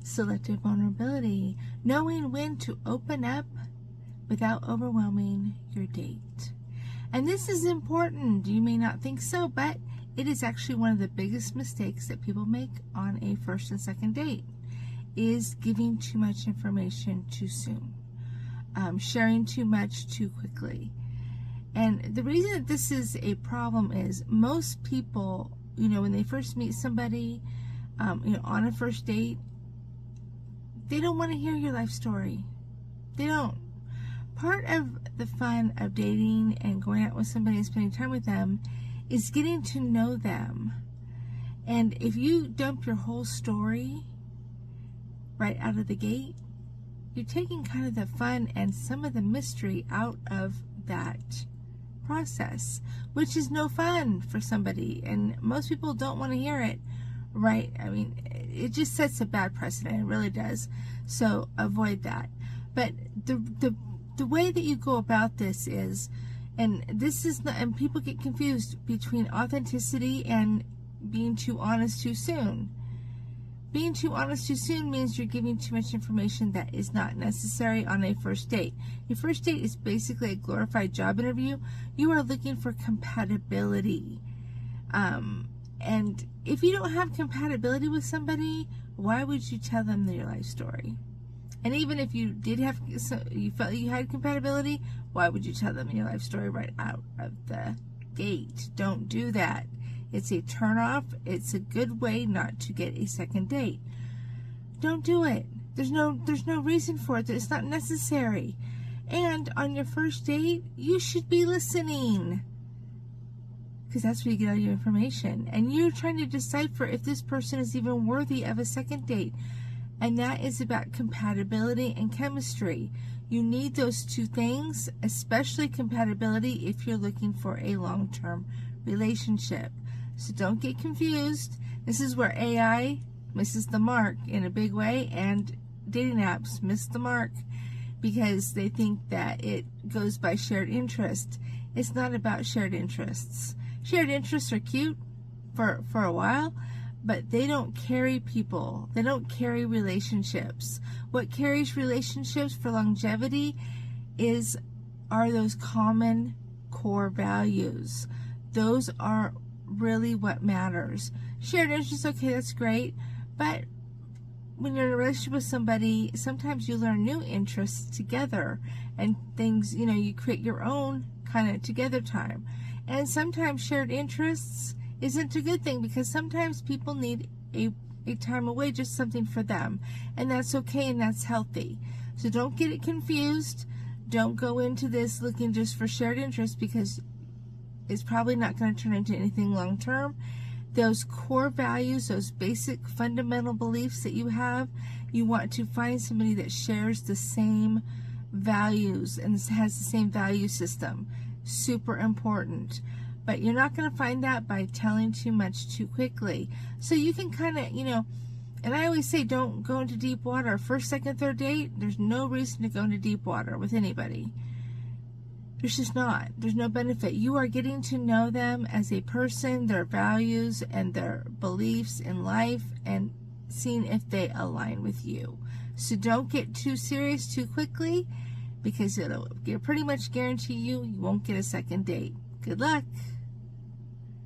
Selective vulnerability, knowing when to open up without overwhelming your date. And this is important. You may not think so, but it is actually one of the biggest mistakes that people make on a first and second date, is giving too much information too soon, sharing too much too quickly. And the reason that this is a problem is most people, when they first meet somebody, on a first date, they don't want to hear your life story. They don't. Part of the fun of dating and going out with somebody and spending time with them is getting to know them. And if you dump your whole story right out of the gate, you're taking kind of the fun and some of the mystery out of that process, which is no fun for somebody. And most people don't want to hear it, right? I mean, it just sets a bad precedent. It really does. So avoid that. But the way that you go about this is, and this is not, and people get confused between authenticity and being too honest too soon. Being too honest too soon means you're giving too much information that is not necessary on a first date. Your first date is basically a glorified job interview. You are looking for compatibility. And if you don't have compatibility with somebody, why would you tell them your life story? And even if you did have, you felt you had compatibility, why would you tell them your life story right out of the gate? Don't do that. It's a turnoff. It's a good way not to get a second date. Don't do it. There's no reason for it. It's not necessary. And on your first date, you should be listening, because that's where you get all your information. And you're trying to decipher if this person is even worthy of a second date. And that is about compatibility and chemistry. You need those two things, especially compatibility, if you're looking for a long-term relationship. So don't get confused. This is where AI misses the mark in a big way, and dating apps miss the mark because they think that it goes by shared interest. It's not about shared interests. Shared interests are cute for a while, but they don't carry people. They don't carry relationships. What carries relationships for longevity are those common core values. Those are really what matters. Shared interests, okay, that's great, but when you're in a relationship with somebody, sometimes you learn new interests together, and things, you create your own kind of together time. And sometimes shared interests isn't a good thing, because sometimes people need a time away, just something for them, and that's okay and that's healthy. So don't get it confused. Don't go into this looking just for shared interests, because it's probably not going to turn into anything long term. Those core values, those basic fundamental beliefs that you have, you want to find somebody that shares the same values and has the same value system. Super important. But you're not going to find that by telling too much too quickly. So you can kind of, and I always say, don't go into deep water. First, second, third date, there's no reason to go into deep water with anybody. There's just not. There's no benefit. You are getting to know them as a person, their values and their beliefs in life, and seeing if they align with you. So don't get too serious too quickly, because it'll pretty much guarantee you won't get a second date. Good luck.